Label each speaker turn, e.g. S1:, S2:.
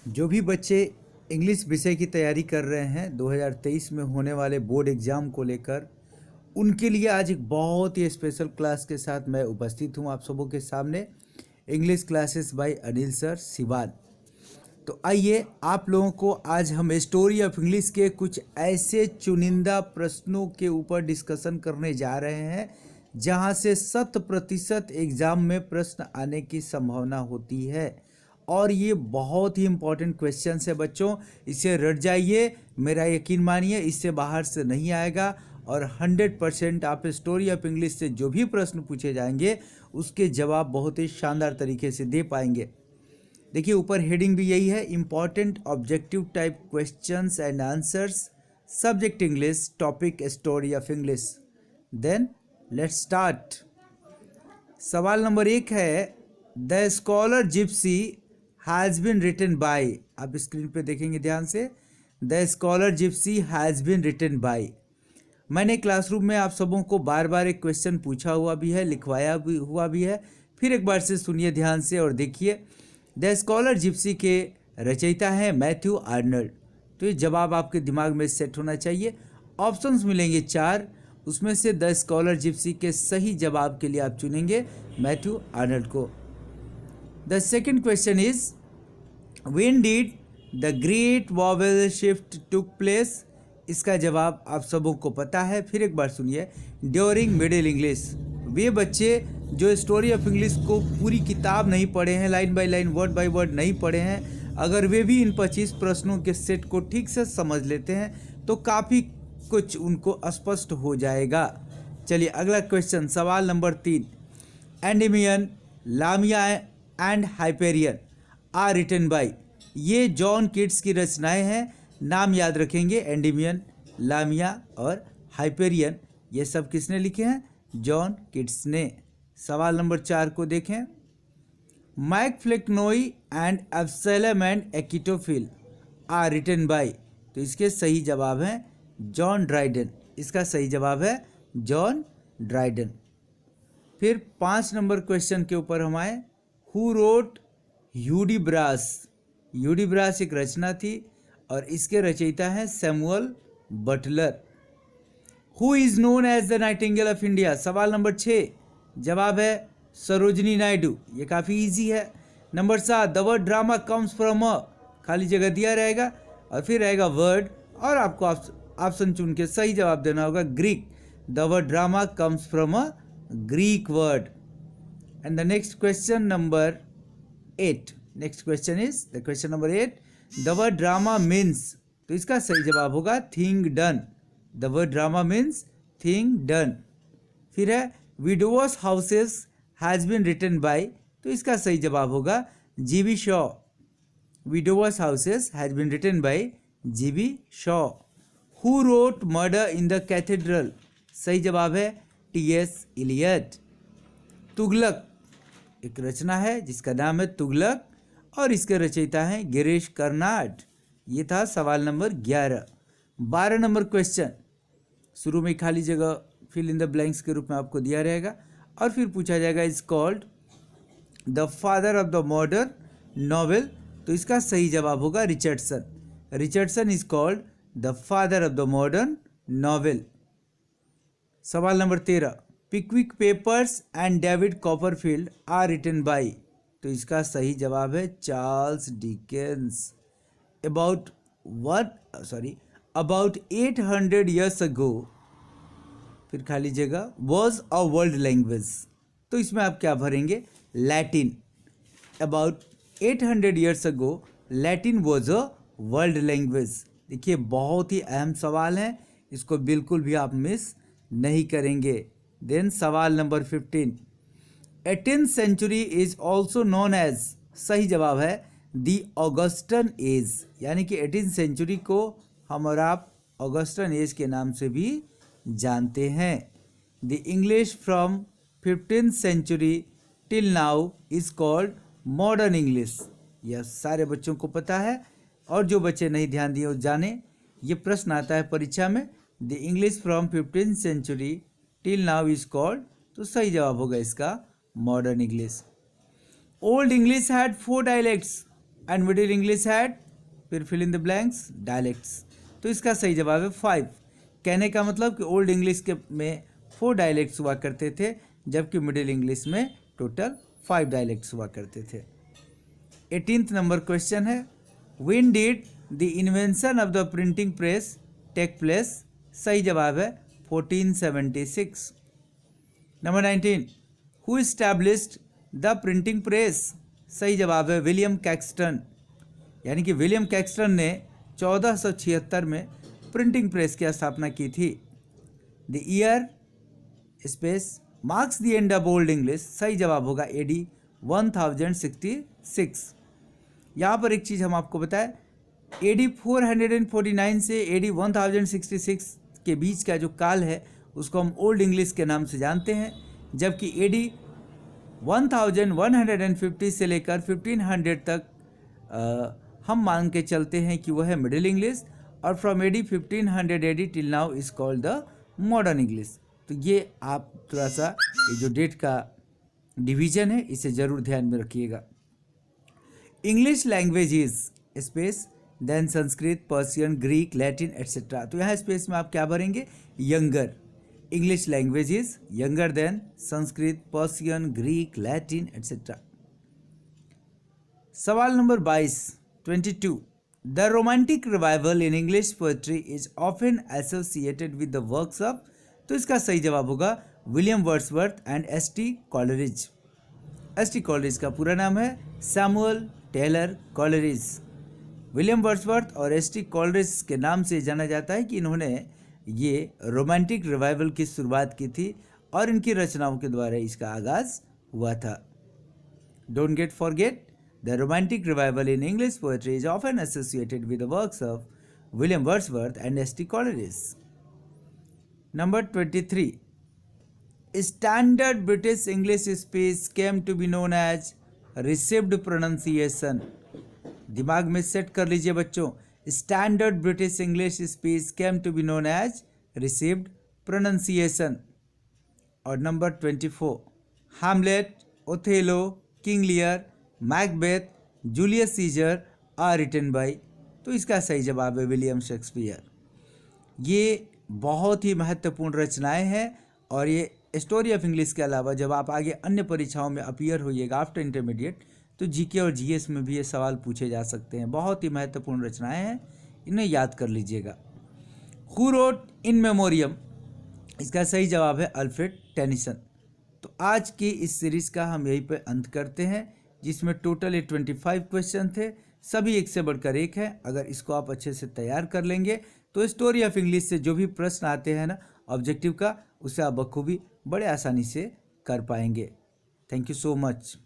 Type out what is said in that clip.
S1: जो भी बच्चे इंग्लिश विषय की तैयारी कर रहे हैं 2023 में होने वाले बोर्ड एग्ज़ाम को लेकर, उनके लिए आज एक बहुत ही स्पेशल क्लास के साथ मैं उपस्थित हूं आप सबों के सामने। English classes bye Anil sir Siwan. तो आइए आप लोगों को आज हम स्टोरी ऑफ इंग्लिश के कुछ ऐसे चुनिंदा प्रश्नों के ऊपर डिस्कशन करने जा रहे हैं जहां से 100% एग्ज़ाम में प्रश्न आने की संभावना होती है। और ये बहुत ही इम्पोर्टेंट क्वेश्चन है बच्चों, इसे रट जाइए, मेरा यकीन मानिए इससे बाहर से नहीं आएगा। और 100% आप स्टोरी ऑफ इंग्लिश से जो भी प्रश्न पूछे जाएंगे उसके जवाब बहुत ही शानदार तरीके से दे पाएंगे। देखिए ऊपर हेडिंग भी यही है, important objective type questions and answers, subject English, topic story of English. Then let's start. सवाल नंबर 1 है, the scholar gypsy has been written by. आप स्क्रीन पे देखेंगे ध्यान से, the scholar gypsy has been written by. मैंने classroom में आप सबों को बार बार एक क्वेश्चन पूछा हुआ भी है, लिखवाया भी हुआ भी है, फिर एक बार से सुनिए ध्यान से और देखिए। द स्कॉलर जिप्सी के रचयिता हैं मैथ्यू आर्नल्ड। तो ये जवाब आपके दिमाग में सेट होना चाहिए। ऑप्शंस मिलेंगे 4, उसमें से द स्कॉलर जिप्सी के सही जवाब के लिए आप चुनेंगे मैथ्यू आर्नल्ड को। The second question is, when did the great vowel shift took place. इसका जवाब आप सबों को पता है, फिर एक बार सुनिए, ड्यूरिंग मिडिल इंग्लिश। वे बच्चे जो स्टोरी ऑफ इंग्लिश को पूरी किताब नहीं पढ़े हैं, line by line word by word नहीं पढ़े हैं, अगर वे भी इन 25 प्रश्नों के सेट को ठीक से समझ लेते हैं तो काफ़ी कुछ उनको स्पष्ट हो जाएगा। चलिए अगला क्वेश्चन, सवाल नंबर 3, Endymion, Lamia and Hyperion are written by. ये जॉन किट्स की रचनाएं हैं, नाम याद रखेंगे, एंडेमियन, लामिया और हाइपेरियन, ये सब किसने लिखे हैं? जॉन किट्स ने। सवाल नंबर 4 को देखें, Mac Flecknoe and Absalom and Achitophel are written by. तो इसके सही जवाब हैं जॉन ड्राइडन। इसका सही जवाब है जॉन ड्राइडन। फिर 5 नंबर क्वेश्चन के ऊपर हम आए, हु रोट यूडिब्रास। यूडिब्रास एक रचना थी और इसके रचयिता हैं Samuel Butler. Who is known as the nightingale of India. सवाल नंबर 6, जवाब है सरोजनी नायडू। ये काफ़ी इजी है। Number 7, the word drama comes from a, खाली जगह दिया रहेगा और फिर रहेगा वर्ड और आपको ऑप्शन चुन के सही जवाब देना होगा, Greek. The word drama comes from a Greek word. And the next question number 8, next question is the question number 8, the word drama means. तो इसका सही जवाब होगा thing done. The word drama means thing done. फिर है widowers houses has been written by. तो इसका सही जवाब होगा G B Shaw. Widowers houses has been written by G B Shaw. Who wrote murder in the cathedral. सही जवाब है टीएस इलियट। तुगलक एक रचना है जिसका नाम है तुगलक और इसके रचयिता हैं गिरीश कर्नाड। ये था सवाल नंबर 11। 12 नंबर क्वेश्चन, शुरू में खाली जगह फिल इन द ब्लैंक्स के रूप में आपको दिया रहेगा और फिर पूछा जाएगा is called the father of the modern novel. तो इसका सही जवाब होगा Richardson. Richardson is called the father of the modern novel. सवाल नंबर 13, Pickwick Papers and David Copperfield are written by. तो इसका सही जवाब है Charles Dickens. About 800 years ago, फिर खाली जगह, वॉज अ वर्ल्ड लैंग्वेज। तो इसमें आप क्या भरेंगे? Latin. About 800 years ago, Latin was a world language. देखिए बहुत ही अहम सवाल है, इसको बिल्कुल भी आप मिस नहीं करेंगे। देन सवाल number 15, 18th century is also known as. सही जवाब है दी ऑगस्टन एज, यानी कि 18th सेंचुरी को हम और आप ऑगस्टन एज के नाम से भी जानते हैं। The English from 15th century till now is called modern English. यह सारे बच्चों को पता है और जो बच्चे नहीं ध्यान दिए वो जाने, ये प्रश्न आता है परीक्षा में, the English from 15th century till now is called. तो सही जवाब होगा इसका modern English. Old English had 4 dialects. And middle English had, फिर fill in the blanks, dialects. तो इसका सही जवाब है 5। कहने का मतलब कि ओल्ड इंग्लिश के में 4 डायलेक्ट्स हुआ करते थे, जबकि मिडिल इंग्लिश में टोटल 5 डायलेक्ट्स हुआ करते थे। 18th नंबर क्वेश्चन है, when did the invention of the printing press take place? सही जवाब है 1476। Number 19, who established the printing press? सही जवाब है विलियम कैक्सटन। यानी कि विलियम कैक्सटन ने 1476 में प्रिंटिंग प्रेस की स्थापना की थी। The year space marks the end of old English? सही जवाब होगा एडी 1066। यहाँ पर एक चीज़ हम आपको बताएं, एडी 449 से एडी 1066 के बीच का जो काल है उसको हम ओल्ड इंग्लिश के नाम से जानते हैं, जबकि एडी 1150 से लेकर 1500 तक हम मान के चलते हैं कि वह है मिडिल इंग्लिश, और from AD 1500 AD till now is called the modern English. तो ये आप थोड़ा सा ये जो डेट का डिवीजन है इसे ज़रूर ध्यान में रखिएगा। English language is space than Sanskrit, Persian, Greek, Latin et cetera. तो यहाँ स्पेस में आप क्या भरेंगे? Younger. English language is younger than Sanskrit, Persian, Greek, Latin et cetera. सवाल नंबर 22। The romantic revival in English poetry is often associated with the works of? तो इसका सही जवाब होगा William Wordsworth and S T. Coleridge. S T. Coleridge का पूरा नाम है Samuel Taylor Coleridge. William Wordsworth और एस.टी. कॉलरिज के नाम से जाना जाता है कि इन्होंने ये रोमांटिक रिवाइवल की शुरुआत की थी और इनकी रचनाओं के द्वारा इसका आगाज हुआ था। Don't get forget, the romantic revival in English poetry is often associated with the works of William Wordsworth and S T. Coleridge. Number 23, standard British English speech came to be known as received pronunciation. दिमाग में set कर लीजिए बच्चों, standard British English speech came to be known as received pronunciation. और number 24, Hamlet, Othello, King Lear, Macbeth, Julius Caesar are written by? तो इसका सही जवाब है विलियम शेक्सपियर। ये बहुत ही महत्वपूर्ण रचनाएं हैं और ये स्टोरी ऑफ इंग्लिश के अलावा जब आप आगे अन्य परीक्षाओं में अपीयर होइएगा आफ्टर इंटरमीडिएट, तो जीके और जीएस में भी ये सवाल पूछे जा सकते हैं। बहुत ही महत्वपूर्ण रचनाएं हैं, इन्हें याद कर लीजिएगा। Who wrote in memoriam? इसका सही जवाब है अल्फ्रेड टेनिसन। तो आज की इस सीरीज़ का हम यहीं पे अंत करते हैं, जिसमें टोटल ये 25 क्वेश्चन थे, सभी एक से बढ़कर एक है। अगर इसको आप अच्छे से तैयार कर लेंगे तो स्टोरी ऑफ इंग्लिश से जो भी प्रश्न आते हैं ना ऑब्जेक्टिव का, उसे आप बखूबी बड़े आसानी से कर पाएंगे। Thank you so much.